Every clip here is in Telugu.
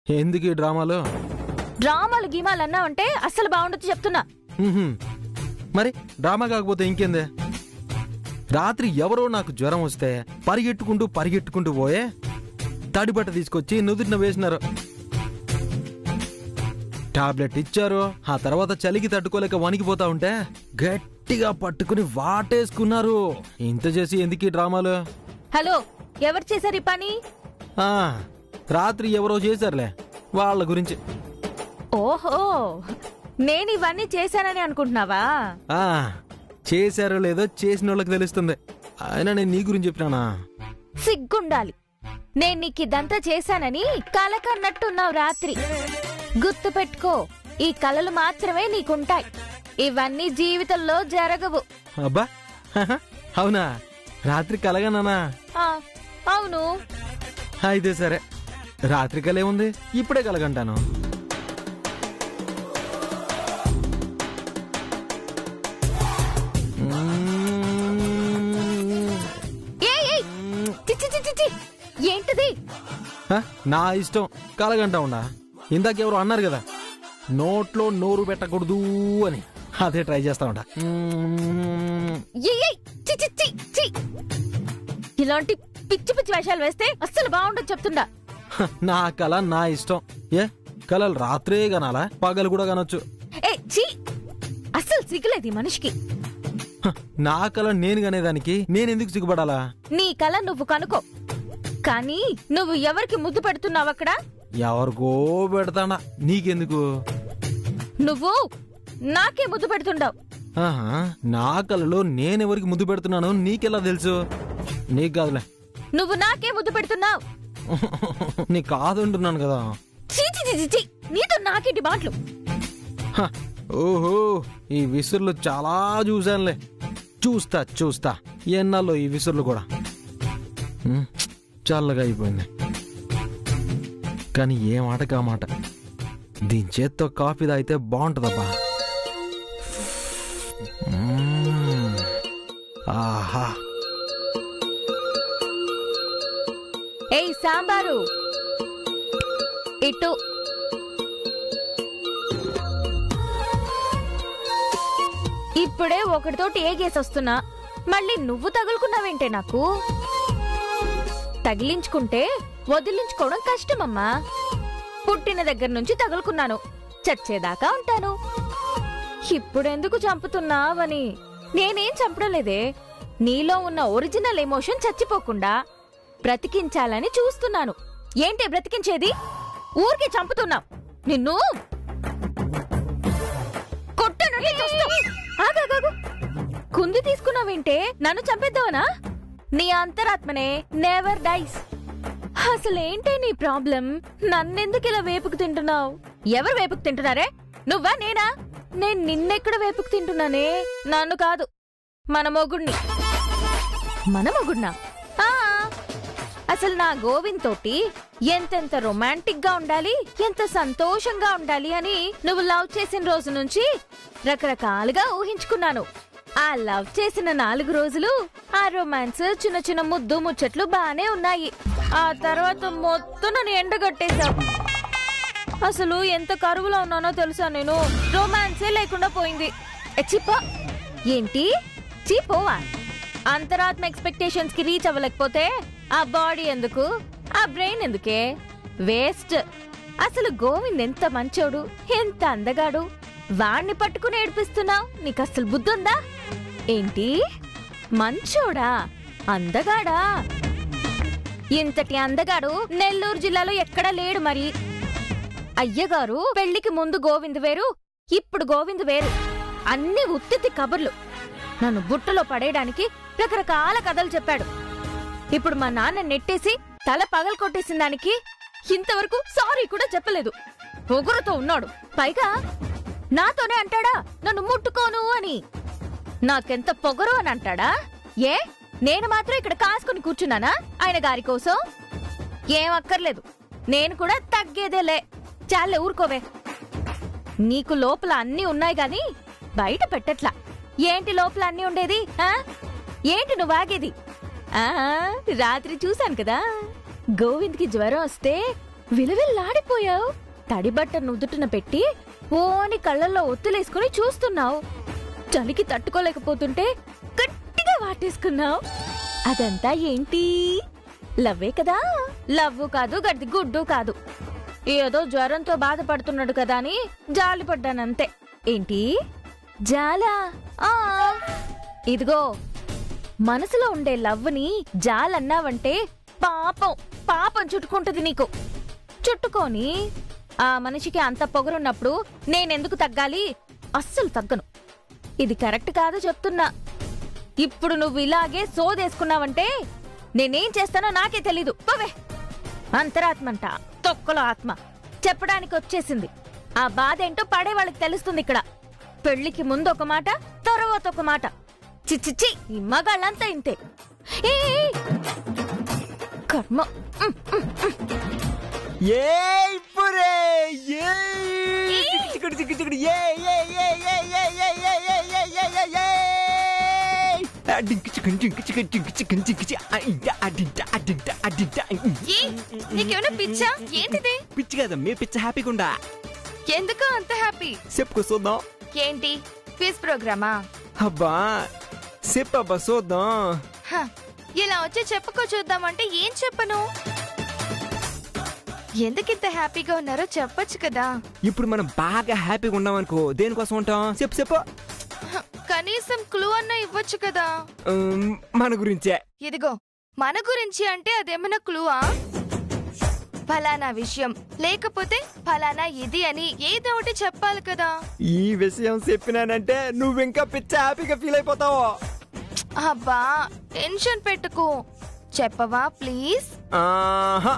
ఎందుకు ఈ డ్రామాలు? డ్రామాలు గీమాలు అన్నావంటే అస్సలు బాగుండొచ్చు చెప్తున్నా. మరి డ్రామా కాకపోతే ఇంకేందే? రాత్రి ఎవరో నాకు జ్వరం వస్తే పరిగెట్టుకుంటూ పోయే తడిబట్ట తీసుకొచ్చి నుదుటిన వేసినారు. టాబ్లెట్ ఇచ్చారు. ఆ తర్వాత చలికి తట్టుకోలేక వణికిపోతా ఉంటే గట్టిగా పట్టుకుని వాటేసుకున్నారు. ఇంత చేసి ఎందుకు ఈ డ్రామాలు? హలో, ఎవరు చేశారు ఈ పని? రాత్రి ఎవరో చేశారులే, వాళ్ళ గురించి. ఓహో, నేను ఇవన్నీ చేశానని అనుకుంటున్నావా? చేశారో లేదో చేసిన వాళ్ళకి తెలుస్తుంది. అయినా నేను నీ గురించి చెప్పినానా? సిగ్గుండాలి. నేను నీకు ఇదంతా చేశానని కల కన్నట్టున్నావు రాత్రి. గుర్తు పెట్టుకో, ఈ కలలు మాత్రమే నీకుంటాయి, ఇవన్నీ జీవితంలో జరగవు. అబ్బా, అవునా? రాత్రి కలగనానా? అవును. అయితే సరే, రాత్రి కలే ఉంది, ఇప్పుడే కలగంటాను. ఏంటిది? నా ఇష్టం, కలగంటా ఉండా. ఇందాకెవరు అన్నారు కదా, నోట్లో నోరు పెట్టకూడదు అని. అదే ట్రై చేస్తా ఉంటా. ఇలాంటి పిచ్చి పిచ్చి వేషాలు వేస్తే అస్సలు బాగుండదు చెప్తుండా. నా కళ నా ఇష్టం. కలలు రాత్రే కనాలా, పగలు కూడా కనొచ్చు. అస్సలు సిగ్గులేదు ఈ మనిషికి. నా కళ నేను కనేదానికి నేనెందుకు సిగ్గుపడాలా? నీ కళ నువ్వు కనుకో, కానీ నువ్వు ఎవరికి ముద్దు పెడుతున్నావు అక్కడ? ఎవరికో పెడతానా, నీకెందుకు? నువ్వు నాకే ముద్దు పెడుతుండవు. నా కళలో నేనెవరికి ముద్దు పెడుతున్నాను నీకెలా తెలుసు? నీకు కాదులే. నువ్వు నాకే ముద్దు పెడుతున్నావు. నీ కాదుంటున్నాను కదా. నీతో నాకేంటి మాటలు? ఓహో, ఈ విసుర్లు చాలా చూశానులే. చూస్తా ఎన్నాళ్ళు ఈ విసుర్లు కూడా. చల్లగా అయిపోయింది. కానీ ఏ మాట కా మాట, దీని చేత్తో కాఫీ తాగితే బాగుంటుందబ్బా. ఆహా. ఏయ్ సాంబారు, ఇటు. ఇప్పుడే ఒకటితోటి ఏగేసొస్తున్నా, మళ్ళీ నువ్వు తగులుకున్నావేంటే నాకు? తగిలించుకుంటే వదిలించుకోవడం కష్టమమ్మా. పుట్టిన దగ్గర నుంచి తగులుకున్నాను, చచ్చేదాకా ఉంటాను. ఇప్పుడెందుకు చంపుతున్నావని? నేనేం చంపడలేదే, నీలో ఉన్న ఒరిజినల్ ఎమోషన్ చచ్చిపోకుండా బ్రతికించాలని చూస్తున్నాను. ఏంటే బ్రతికించేది? ఊరికే చంపుతున్నావు. నిన్ను కుంది తీసుకున్నావేంటే? నన్ను చంపేద్దావనా? నీ అంతరాత్మనే నెవర్ డైస్. అసలేంటే నీ ప్రాబ్లం? నన్నెందుకు ఇలా వేపుకు తింటున్నావు? ఎవరు వేపుకు తింటున్నారే? నువ్వా నేనా? నేను నిన్నెక్కడ వేపుకు తింటున్నానే? నన్ను కాదు, మన మొగుణ్ణి. మన మొగుడ్నా? అసలు నా గోవింద్ తోటి ఎంతెంత రొమాంటిక్ గా ఉండాలి, ఎంత సంతోషంగా ఉండాలి అని నువ్వు లవ్ చేసిన రోజు నుంచి రకరకాలుగా ఊహించుకున్నాను. ఆ లవ్ చేసిన 4 రోజులు ఆ రొమాన్స్, చిన్న చిన్న ముద్దు ముచ్చట్లు బానే ఉన్నాయి. ఆ తర్వాత మొత్తం నన్ను ఎండగట్టేశావు. అసలు ఎంత కరువులో ఉన్నానో తెలుసా నేను? రొమాన్సే లేకుండా పోయింది. చిప్పా ఏంటి? చీపోవా? అంతరాత్మ ఎక్స్పెక్టేషన్స్ కి రీచ్ అవ్వలేకపోతే ఆ బాడీ ఎందుకు, ఆ బ్రెయిన్ ఎందుకే? వేస్ట్. అసలు గోవింద్ ఎంత మంచోడు, ఎంత అందగాడు. వాణ్ణి పట్టుకుని ఏడిపిస్తున్నావు. నీకు అసలు బుద్ధుందా ఏంటి? మంచోడా, అందగాడా? ఇంతటి అందగాడు నెల్లూరు జిల్లాలో ఎక్కడా లేడు. మరి అయ్యగారు పెళ్లికి ముందు గోవింద్ వేరు, ఇప్పుడు గోవింద్ వేరు. అన్ని ఉత్తితి కబుర్లు. నన్ను బుట్టలో పడేయడానికి రకరకాల కథలు చెప్పాడు. ఇప్పుడు మా నాన్న నెట్టేసి తల పగలు కొట్టేసిన దానికి ఇంతవరకు సారీ కూడా చెప్పలేదు. పొగరుతో ఉన్నాడు. పైగా నాతోనే అంటాడా నన్ను ముట్టుకోను అని. నాకెంత పొగరు అని అంటాడా? ఏ నేను మాత్రం ఇక్కడ కాసుకుని కూర్చున్నానా ఆయన గారి కోసం? ఏం అక్కర్లేదు, నేను కూడా తగ్గేదేలే. చాలే, ఊరుకోవే. నీకు లోపల అన్నీ ఉన్నాయి గాని బయట పెట్టట్లా. ఏంటి లోపల అన్నీ ఉండేది? ఏంటి నువ్వు ఆగేది? రాత్రి చూశాను కదా, గోవింద్కి జ్వరం వస్తే విలవిల్లాడిపోయావు. తడి బట్ట నుదుటిన పెట్టి ఓని కళ్ళల్లో ఒత్తులేసుకుని చూస్తున్నావు. చలికి తట్టుకోలేకపోతుంటే గట్టిగా వాటేసుకున్నావు. అదంతా ఏంటి? లవ్వే కదా? లవ్వు కాదు, గడ్డి గుడ్డు కాదు. ఏదో జ్వరంతో బాధపడుతున్నాడు కదా అని జాలిపడ్డానంతే. ఏంటి జాలా? ఇదిగో, మనసులో ఉండే లవ్వుని జాలన్నావంటే పాపం పాపం చుట్టుకుంటుంది నీకు. చుట్టుకొని ఆ మనిషికి అంత పొగరున్నప్పుడు నేనెందుకు తగ్గాలి? అస్సలు తగ్గను. ఇది కరెక్ట్ కాదు చెప్తున్నా. ఇప్పుడు నువ్వు ఇలాగే సోదేసుకున్నావంటే నేనేం చేస్తానో నాకే తెలీదు. పోవే. అంతరాత్మంట, తొక్కలో ఆత్మ చెప్పడానికి వచ్చేసింది. ఆ బాధ ఏంటో పడేవాళ్ళకి తెలుస్తుంది. ఇక్కడ పెళ్లికి ముందు ఒక మాట, తర్వాత ఒక మాట. చిచ్చిచ్చి, ఈ మగాళ్ళంతా ఇంతే. కర్మ. నీకేమైనా పిచ్చా? ఏంటిది? పిచ్చి కదా, మీ పిచ్చ హ్యాపీగా ఉండా. ఎందుకు అంత హ్యాపీ? చెప్పుకో చూద్దాం. ఏంటి క్విజ్ ప్రోగ్రామా? అబ్బా చెప్పబ్బా చూద్దాం. ఇలా వచ్చి చెప్పుకో చూద్దామంటే ఏం చెప్పను? ఎందుకింత హ్యాపీగా ఉన్నారో చెప్పొచ్చు కదా. ఇప్పుడు మనం బాగా హ్యాపీగా ఉన్నాం అనుకో, దేనికోసం ఉంటాం? చెప్పు చెప్పు. కనీసం క్లూ అన్నా ఇవ్వచ్చు కదా. మన గురించే. ఇదిగో, మన గురించి అంటే అదేమన్నా క్లూవా? ఫలానా విషయం లేకపోతే ఫలానా ఇది అని ఏదో ఒకటి చెప్పాలి కదా. ఈ విషయం చెప్పినానంటే నువ్వు ఇంకా పిచ్చ హ్యాపీగా ఫీల్ అయిపోతావు. అబ్బా టెన్షన్ పెట్టుకో. చెప్పవా ప్లీజ్? ఆహా,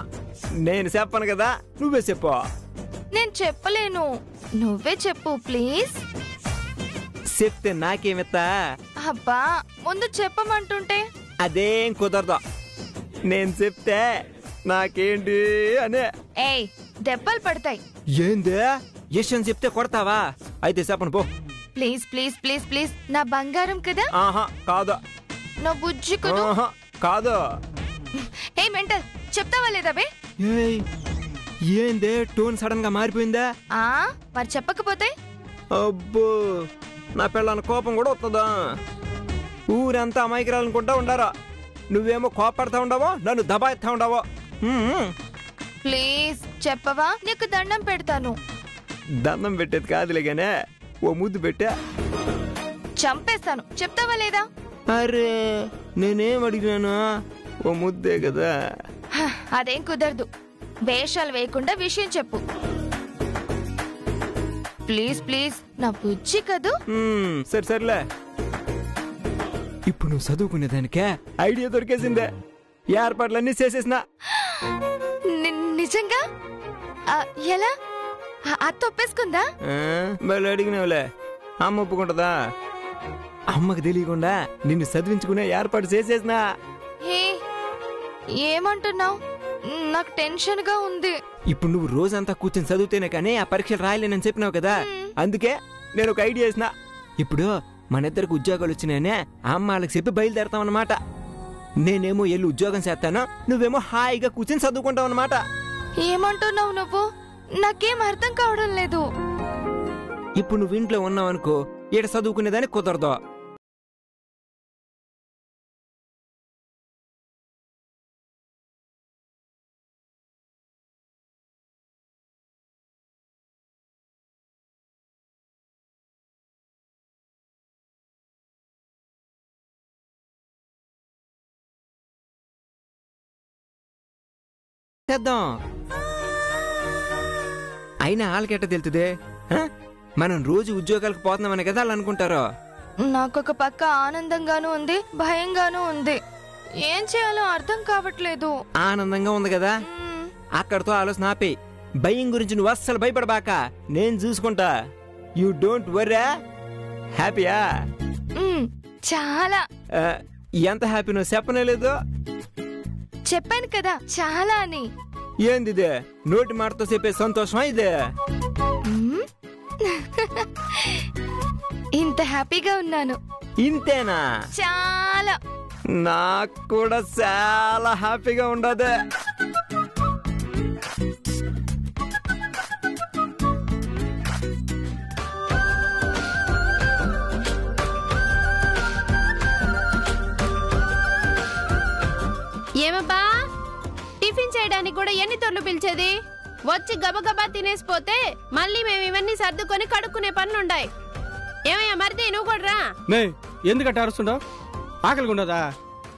నేను చెప్పను కదా, నువ్వే చెప్పు. నేను చెప్పలేను, నువ్వే చెప్పు ప్లీజ్. చెప్తే నాకేమిత్తా? అబ్బా ముందు చెప్పమంటుంటే. అదేం కుదరదు. నేను చెప్తే నాకేంటి అనే. ఏయ్, దెబ్బలు పడతాయి. ఏందే విషయం చెప్తే కొడతావా? అయితే చెప్పను పో. ప్లీజ్ ప్లీజ్ ప్లీజ్ ప్లీజ్, నా బంగారం కదా. ఆహా కాదు. నా బుజ్జి కదా. ఆహా కాదు. ఏ మెంటల్, చెప్తావా లేదా బే? ఏయ్, ఏందే టోన్ సడన్ గా మారిపోయిందా? మరి చెప్పకపోతే? అబ్బో, నా పిల్లల కోపం కూడా వస్తుందా? ఊరంతా అమాయకురాలనుకుంటా ఉండారా. నువ్వేమో కోపడతా ఉండవో, నన్ను దబాయిస్తా ఉండవో. ప్లీజ్ చెప్పవా, నీకు దండం పెడతాను. దండం పెట్టేది కాదులేగానే, ఓ ముద్దు పెట్టా. చంపేస్తాను, చెప్తావా లేదా? అరే నేనేం అడిగినాను? ఓ ముద్దే కదా. అదేం కుదరదు. వేషాలు వేయకుండా విషయం చెప్పు ప్లీజ్ ప్లీజ్. నా బుజ్జి కదూ. సరే సర్లే. ఇప్పుడు నువ్వు చదువుకునేదానికే ఐడియా దొరికేసిందే. ఏర్పాట్లన్నీ చేసేసినా. నిజంగా? ఎలా? అత్త ఒప్పేసుకుందా? వాళ్ళు అడిగినవులే, అమ్మ ఒప్పుకుంటదా? అమ్మకి తెలియకుండా నిన్ను చదివించుకునే ఏర్పాటు చేసేసినా. ఏమంటున్నావు? నాకు టెన్షన్ గా ఉంది. ఇప్పుడు నువ్వు రోజంతా కూర్చొని చదివితేనే కానీ ఆ పరీక్షలు రాయలేనని చెప్పినావు కదా, అందుకే నేను ఒక ఐడియా వేసిన. ఇప్పుడు మన ఇద్దరికి ఉద్యోగాలు వచ్చినాయనే అమ్మ వాళ్ళకి చెప్పి బయలుదేరతాం అన్నమాట. నేనేమో వెళ్ళి ఉద్యోగం చేస్తాను, నువ్వేమో హాయిగా కూర్చొని చదువుకుంటావు అన్నమాట. ఏమంటున్నావు నువ్వు? నాకేం అర్థం కావడం లేదు. ఇప్పుడు నువ్వు ఇంట్లో ఉన్నావు అనుకో, ఈడ చదువుకునేదానికి కుదరదు. చేద్దాం. అయినా వాళ్ళకెట్ట తెలుతుందే? మనం రోజు ఉద్యోగాలకు పోతున్నామని కదా వాళ్ళు అనుకుంటారు. నాకొక పక్క ఆనందంగానూ ఉంది, భయంగానూ ఉంది. ఏం చేయాలో అర్థం కావట్లేదు. ఆనందంగా ఉంది కదా, అక్కడతో ఆలోచన ఆపే. భయం గురించి నువ్వు అస్సలు భయపడబాక, నేను చూసుకుంటా. You don't worry. హ్యాపీయా? చాలా. ఎంత హ్యాపీ నువ్వు చెప్పనే లేదు. చెప్పాను కదా చాలా అని. ఏంది ఇదే? నోటి మాటతో చెప్పే సంతోషమా ఇదే? ఇంత హ్యాపీగా ఉన్నాను. ఇంతేనా? చాలా. నాకు కూడా చాలా హ్యాపీగా ఉండదు. ఎన్ని తొర్లు పిలిచేది? వచ్చి గబగబా తినేసిపోతే మళ్ళీ మేము ఇవన్నీ సర్దుకొని కడుక్కునే పనులుండాయి. ఏమయ్యా మరిది, నువ్వు కూడా రా. మే ఎందుకట్ట అరుస్తుండవు? ఆకలిగా ఉండదా?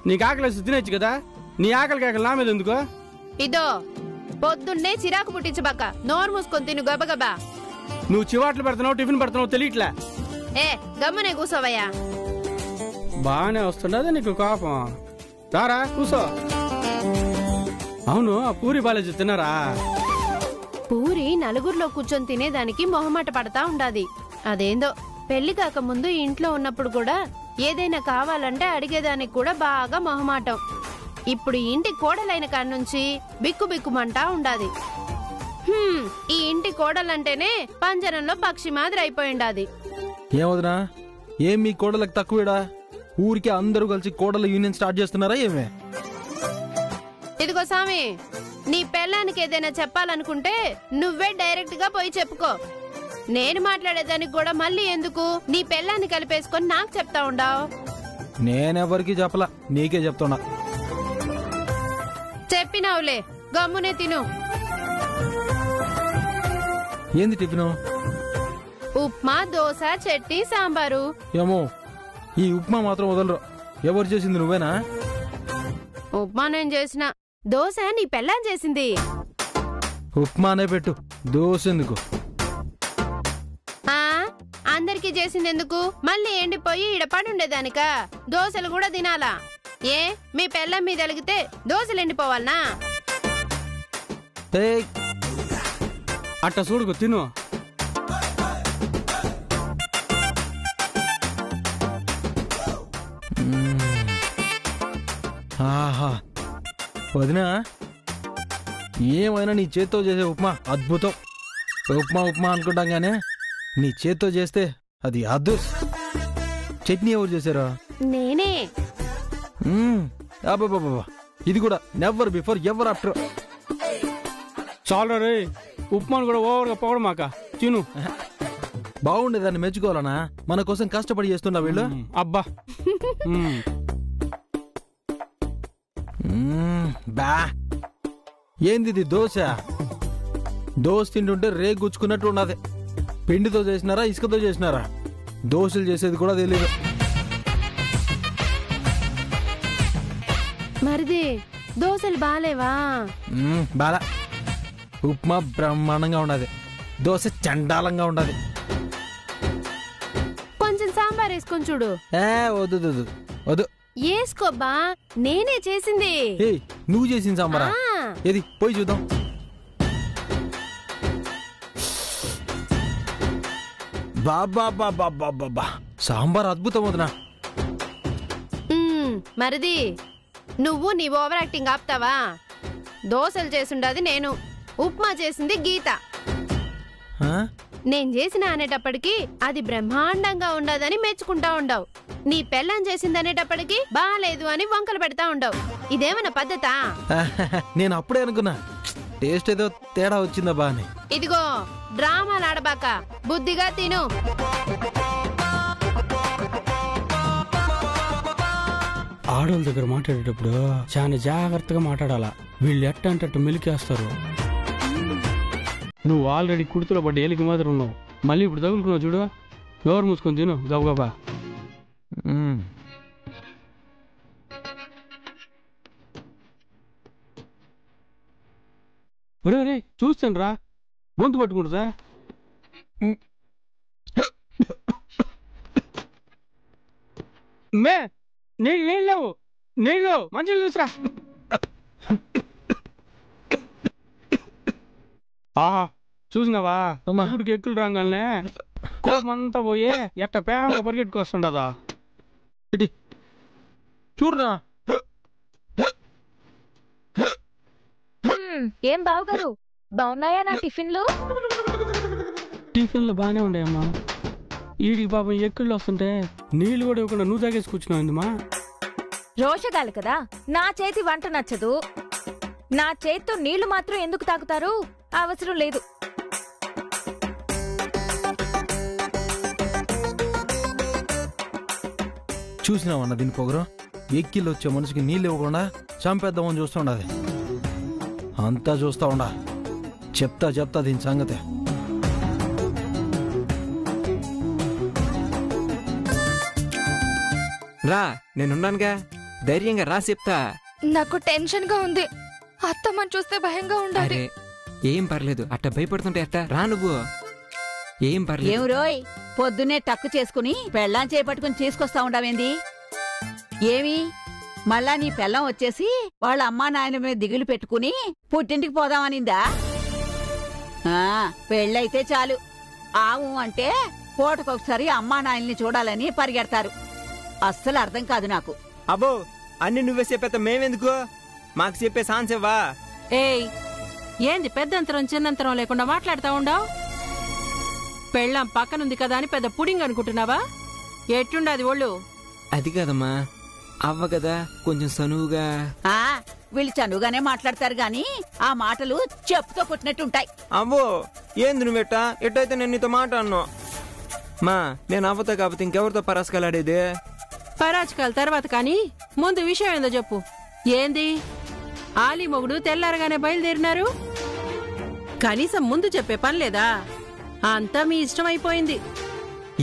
నీకు ఆకలి వేసి తినేచ్చు కదా. నీ ఆకలి నా మీద ఎందుకో? ఇదో పొద్దున్నే చిరాకు పుట్టించబాక, నోరు మూసుకొని తిను గబగబా. నువ్వు చివాట్లు పెడుతున్నావు, టిఫిన్ పెడుతున్నావు తెలియట్లే. ఏ గమ్మునే కూసోవయ్యా. బాగానే వస్తుండదా నీకు కోపం? రారా కూసో. అవును, ఆ పూరి బాలేజీ తిన్నారా? పూరి నలుగురిలో కూర్చొని తినేదానికి మొహమాట పడతా ఉండాది. అదేందో పెళ్లి కాక ముందు ఇంట్లో ఉన్నప్పుడు కూడా ఏదైనా కావాలంటే అడిగేదానికి కూడా బాగా మొహమాటం. ఇప్పుడు ఇంటి కోడలైన కాడ్నుంచి బిక్కు బిక్కుమంటా ఉండాది. ఈ ఇంటి కోడలంటేనే పంజరంలో పక్షి మాదిరి అయిపోయిండాది. ఏమవుతున్నా? ఏం మీ కోడలకు తక్కువేడా? ఊరికి అందరూ కలిసి కోడల యూనియన్ స్టార్ట్ చేస్తున్నారా ఏమే? ఇదిగో సామి, నీ పెళ్ళానికి ఏదైనా చెప్పాలనుకుంటే నువ్వే డైరెక్ట్ గా పోయి చెప్పుకో. నేను మాట్లాడేదానికి కూడా మళ్ళీ ఎందుకు నీ పెళ్ళాన్ని కలిపేసుకొని నాకు చెప్తా ఉండావు? నేనెవరికి చెప్పలా, నీకే చెప్తున్నా. చెప్పినావులే, గమ్మునే తిను. ఏంది టిఫిను? ఉప్మా, దోశ, చట్నీ, సాంబారు. ఏమో, ఈ ఉప్మా మాత్రం వదలరు. ఎవరు చేసింది? నువ్వేనా? ఉప్మా నేను చేసిన, దోశ నీ పెళ్ళాం చేసింది. ఉప్మానే పెట్టు, దోశ ఎందుకు? ఆ అందరికి చేసింది ఎందుకు? మళ్ళీ ఎండిపోయి ఈడ పడుండేదానికా? దోశలు కూడా తినాలా? ఏ మీ పెళ్ళం మీద అలిగితే దోశలు ఎండిపోవాలనా? ఏయ్, అట్ట చూడుకు తిను. ఆహా వదినా, ఏమైనా నీ చేత్తో చేసే ఉప్మా అద్భుతం. ఉప్మా ఉప్మా అనుకుంటాం గానే నీ చేత్తో చేస్తే అది అద్భుతం. చట్నీ ఎవరు చేశారా? నేనే. అబ్బబ్బబ్బా, ఇది కూడా నెవర్ బిఫోర్ ఎవర్ ఆఫ్టర్. చాలు రే, ఉప్మాను కూడా ఓవర్గా పొగడమాక, తిను. బాగుండేదాన్ని మెచ్చుకోవాలనా? మన కోసం కష్టపడి చేస్తున్నా వీళ్ళు. అబ్బా బా, ఏంది ఇది? దోశ తింటుంటే రేగు గుచ్చుకున్నట్టు ఉన్నది. పిండితో చేసినారా, ఇసుకతో చేసినారా? దోశలు చేసేది కూడా తెలీదు. మరిది దోశలు బాలేవా? బాలా. ఉప్మా బ్రహ్మాండంగా ఉండదు, దోశ చండాలంగా ఉండదు. కొంచెం సాంబార్ వేసుకొని చూడు. వద్దు వద్దు వద్దు. వేసుకోబ్బా, నేనే చేసింది. ఏయ్, నువ్వు చేసింది సాంబారా? ఏది పోయి చూద్దాం. బాబా, సాంబార్ అద్భుతం వదినా. మరిది నువ్వు నీ ఓవర్ యాక్టింగ్ ఆపుతావా? దోశలు చేసుండది నేను, ఉప్మా చేసింది గీత. నేను చేసిన అనేటప్పటికి అది బ్రహ్మాండంగా ఉండదని మెచ్చుకుంటా ఉండవు. నీ పెళ్ళం చేసింది అనేటప్పటికి బాలేదు అని వంకలు పెడతా ఉండవు. ఇదేమన్నా పద్ధతా? నేను అప్పుడే అనుకున్నా టేస్ట్ ఏదో తేడా వచ్చిందా బానే. ఇదిగో డ్రామాలు ఆడబాక, బుద్ధిగా తిను. ఆడోళ్ళ దగ్గర మాట్లాడేటప్పుడు చాలా జాగ్రత్తగా మాట్లాడాలా. వీళ్ళు ఎట్టంటట్టు మెలికేస్తారు. నువ్వు ఆల్రెడీ కుర్తులో పడ్డ ఏలికి మాత్రం ఉన్నావు, మళ్ళీ ఇప్పుడు తగులుకున్నావు చూడు. ఎవరు మూసుకొని తిను గబగబా. రే చూస్తాను రా, గొంతు పట్టుకుంటుందా? మే నీళ్ళు లేవు, నీళ్ళు మంచిగా చూసిరా. ఆహా చూసినావా, ఇప్పటికి ఎక్కులు రాగానే కోపం అంతా పోయి ఎట్ట పేగ పరిగెట్టుకొస్తుండదా. ఇటు చూడరా. ఏం బావగారు, బాగున్నాయా నా టిఫిన్లు? టిఫిన్లు బాగానే ఉన్నాయమ్మా. ఈడికి పాపం ఎక్కుళ్ళు వస్తుంటే నీళ్ళు కూడా ఇవ్వకుండా నువ్వు తాగేసి కూర్చున్నావు. రోషగాలు కదా, నా చేతి వంట నచ్చదు. నా చేత్తో నీళ్లు మాత్రం ఎందుకు తాగుతారు? అవసరం లేదు. చూసినావన్న దీని పొగరు? ఎక్కిళ్ళు వచ్చే మనిషికి నీళ్ళు ఇవ్వకుండా చంపేద్దామని చూస్తుండది. అంతా చూస్తా ఉండా. చెప్తా దీని సంగతే. రా, నేనున్నానుగా, ధైర్యంగా రా చెప్తా. నాకు టెన్షన్ గా ఉంది. అత్తమ్మని చూస్తే భయంగా ఉండాలి. అరే ఏం పర్లేదు, అట్ట భయపడుతుంటే అట్ట రా నువ్వు. ఏం పర్లేదు. ఏం రోయ్, పొద్దున్నే టక్కు చేసుకుని పెళ్ళాం చేపట్టుకుని తీసుకొస్తా ఉండవేంది? ఏమి మళ్ళా నీ పెళ్ళం వచ్చేసి వాళ్ళ అమ్మా నాయన మీద దిగులు పెట్టుకుని పుట్టింటికి పోదామనిందా? పెళ్ళైతే చాలు, ఆవు అంటే పూటకొకసారి అమ్మా నాయల్ని చూడాలని పరిగెడతారు. అస్సలు అర్థం కాదు నాకు. అబ్బో, అన్ని నువ్వే చెప్పేత మేమెందుకు? మాకు చెప్పే సాన్సేవా? ఏయ్, ఏంది పెద్దంతరం చిన్నంతరం లేకుండా మాట్లాడుతా ఉండవు? పెళ్ళాం పక్కనుంది కదా అని పెద్ద పుడింగ్ అనుకుంటున్నావా? ఎట్టుండది ఒళ్ళు? అది కాదమ్మా, అవ్వ కదా కొంచెం సనువుగా. వీళ్ళు చనువుగానే మాట్లాడతారు గాని ఆ మాటలు చెప్పుతో కొట్టినట్టుంటాయి. అవ్వో, ఏంది నువ్వెట్ట? ఎట్టయితే నేను నీతో మాట అన్నా. మా, నేను అవ్వతో కాకపోతే ఇంకెవరితో పరాసుకలాడేది? పరాచకాల తర్వాత కానీ ముందు విషయం ఏందో చెప్పు. ఏంది ఆలీ మొగుడు తెల్లారగానే బయలుదేరినారు? కనీసం ముందు చెప్పే పని లేదా? అంతా మీ ఇష్టమైపోయింది.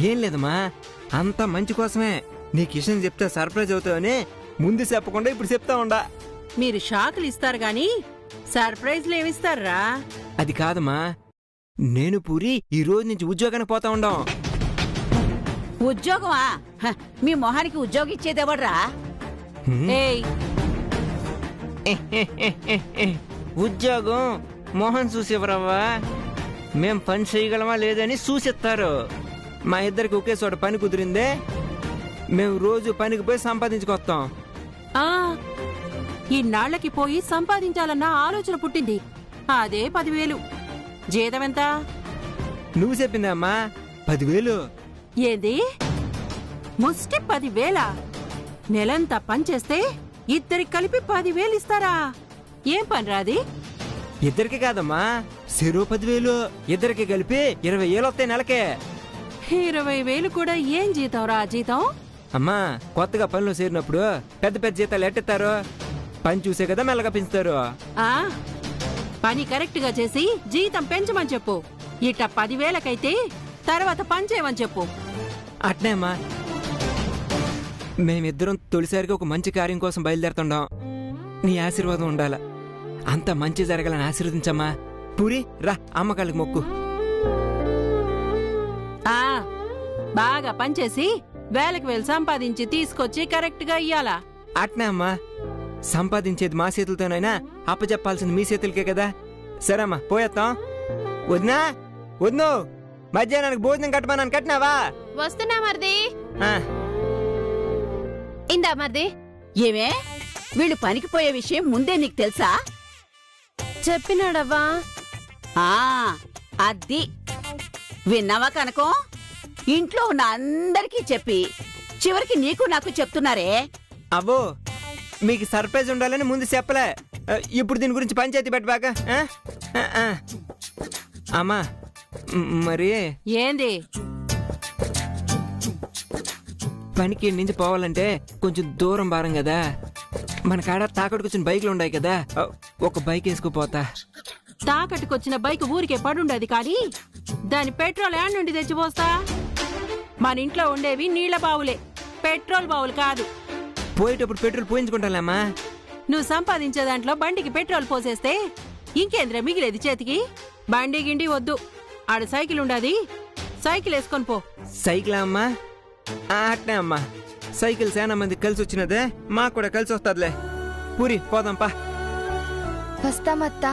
ఏం లేదమ్మా, అంతా మంచి కోసమే. నీ కిషన్ చెప్తే సర్ప్రైజ్ అవుతావని ముందు చెప్పకుండా ఇప్పుడు చెప్తా ఉండా. మీరు షాకులు ఇస్తారు గాని సర్ప్రైజ్లు ఏమిస్తారా? అది కాదమ్మా, నేను పూరి ఈ రోజు నుంచి ఉద్యోగానికి పోతా ఉండం. ఉద్యోగమా? మీ మొహానికి ఉద్యోగం ఇచ్చేదెవడ్రా? ఏయ్, ఉద్యోగం మోహన్ చూసేవరవ్వా. మేం పని చేయగలమా లేదని చూసిస్తారు. మా ఇద్దరికి ఒకే చోట పని కుదిరిందే, మేము రోజు పనికి పోయి సంపాదించుకొస్తాం. ఇన్నాళ్లకి పోయి సంపాదించాలన్న ఆలోచన పుట్టింది. అదే 10,000. జీతం ఎంత? నువ్వు చెప్పిందమ్మా, 10,000. ఏంది? ముష్టి 10,000? నెలంతా పనిచేస్తే ఇద్దరికి కలిపి 10,000 ఇస్తారా? ఏం పని రాది? ఇద్దరికి కాదమ్మా, చెరో 10,000. ఇద్దరికి కలిపి 20,000 వస్తాయి నెలకే. 20,000 కూడా ఏం జీతం రా జీతం? అమ్మా, కొత్తగా పనిలో చేరినప్పుడు పెద్ద పెద్ద జీతాలు ఎట్టెత్తారు? పని చూసే కదా మెల్లగా పెంచుతారు. పని కరెక్ట్ గా చేసి జీతం పెంచమని చెప్పు. ఇట్ట 10,000కైతే తర్వాత పని చేయమని చెప్పు. అట్నే అమ్మా, మేమిద్దరం తొలిసారిగా ఒక మంచి కార్యం కోసం బయలుదేరుతుండం. నీ ఆశీర్వాదం ఉండాల. అంత మంచి జరగాలని ఆశీర్వదించమ్మా. పూరి రా, అమ్మకాళ్ళకి మొక్కు. బాగా పనిచేసి 1,000 సంపాదించి తీసుకొచ్చి కరెక్ట్ గా ఇయ్యాలా? అట్నే అమ్మా, సంపాదించేది మా చేతులతోనైనా అప్పచెప్పాల్సింది మీ చేతులకే కదా. సరే అమ్మా, పోయేస్తాం. వదినా, వద్ను, మధ్యాహ్నానికి భోజనం కట్టమన్నాను, కట్టినావా? వస్తున్నా మరిది. ఇందా మరిది. ఏమే, వీళ్ళు పనికి పోయే విషయం ముందే నీకు తెలుసా? చెప్పినాడవ్వా. అది విన్నావా కనకం? ఇంట్లో ఉన్న అందరికీ చెప్పి చివరికి నీకు నాకు చెప్తున్నారే. అవ్వో, మీకు సర్ప్రైజ్ ఉండాలని ముందు చెప్పలే. ఇప్పుడు దీని గురించి పంచాయతీ పెట్టబాక. అమ్మా మరి ఏంది? పనికి నుంచి పోవాలంటే కొంచెం దూరం భారం కదా. మన కాడ తాకట్టుకొచ్చిన బైక్లు ఉన్నాయి కదా, ఒక బైక్ వేసుకుపోతా. తాకట్టుకొచ్చిన బైక్ ఊరికే పడుండది కానీ దాని పెట్రోల్ యాడ్ నుండి తెచ్చిపోస్తా. మన ఇంట్లో ఉండేవి నీళ్ల బావులే, పెట్రోల్ బావులు కాదు. పోయేటప్పుడు పెట్రోల్ పోయించుకుంటాలేమ్మా. నువ్వు సంపాదించే దాంట్లో బండికి పెట్రోల్ పోసేస్తే ఇంకేంద్ర మిగిలేది చేతికి? బండి గిండి వద్దు, ఆడ సైకిల్ ఉండది, సైకిల్ వేసుకొని పో. సైకిల్ అమ్మా? అట్నే అమ్మా, సైకిల్ చాలా మంది కలిసి వచ్చినదే, మాకు కూడా కలిసి వస్తుందిలే. పూరి పోదాంపా. వస్తామత్తా.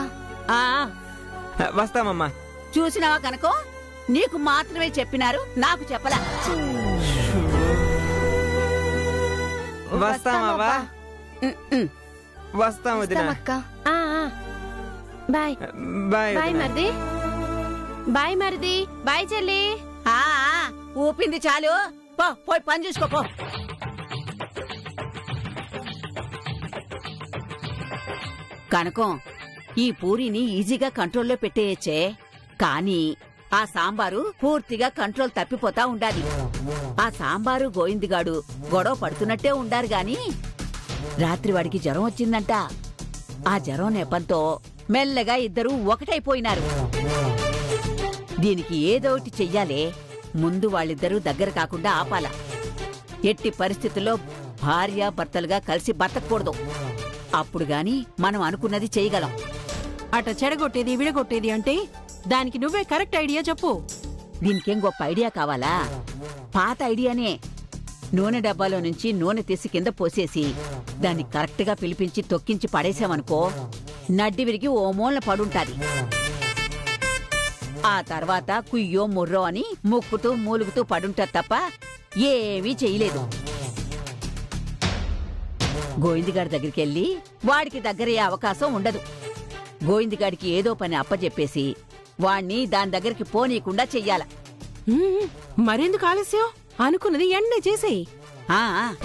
వస్తామమ్మా. చూసినావా కనుకో, నీకు మాత్రమే చెప్పినారు, నాకు చెప్పలా. వస్తామవ్వా. వస్తాం వదినా. బాయ్ బాయ్ బాయ్ మరిది. బాయ్ మరిది. బాయ్ చెల్లి. ఊపింది చాలు, పోయి పని చూసుకోపో. కనకం, ఈ పూరిని ఈజీగా కంట్రోల్లో పెట్టేయచ్చే, కానీ ఆ సాంబారు పూర్తిగా కంట్రోల్ తప్పిపోతా ఉండాలి. ఆ సాంబారు గోయిందిగాడు గొడవ పడుతున్నట్టే ఉండారు గాని రాత్రి వాడికి జ్వరం వచ్చిందంట. ఆ జ్వరం నెపంతో మెల్లగా ఇద్దరూ ఒకటైపోయినారు. దీనికి ఏదోటి చెయ్యాలే. ముందు వాళ్ళిద్దరూ దగ్గర కాకుండా ఆపాల. ఎట్టి పరిస్థితుల్లో భార్యాభర్తలుగా కలిసి బతకూడదు. అప్పుడు గాని మనం అనుకున్నది చేయగలం. అట చెడగొట్టేది విడగొట్టేది అంటే దానికి నువ్వే కరెక్ట్ ఐడియా చెప్పు. దీనికేం గొప్ప ఐడియా కావాలా? పాత ఐడియానే. నూనె డబ్బాలో నుంచి నూనె తీసి కింద పోసేసి దాన్ని కరెక్ట్గా పిలిపించి తొక్కించి పడేసామనుకో, నడ్డి విరిగి ఓ మూలన పడుంటాది. ఆ తర్వాత కుయ్యో ముర్రో అని ముక్కుతూ మూలుగుతూ పడుంటారు తప్ప ఏమీ చెయ్యలేదు. గోవిందగాడి దగ్గరికెళ్ళి వాడికి దగ్గరయ్యే అవకాశం ఉండదు. గోవిందగాడికి ఏదో పని అప్పచెప్పేసి వాణ్ణి దాని దగ్గరికి పోనీయకుండా చెయ్యాల. మరెందుకు ఆలస్యం? అనుకున్నది ఎండే చేసేయి. ఆ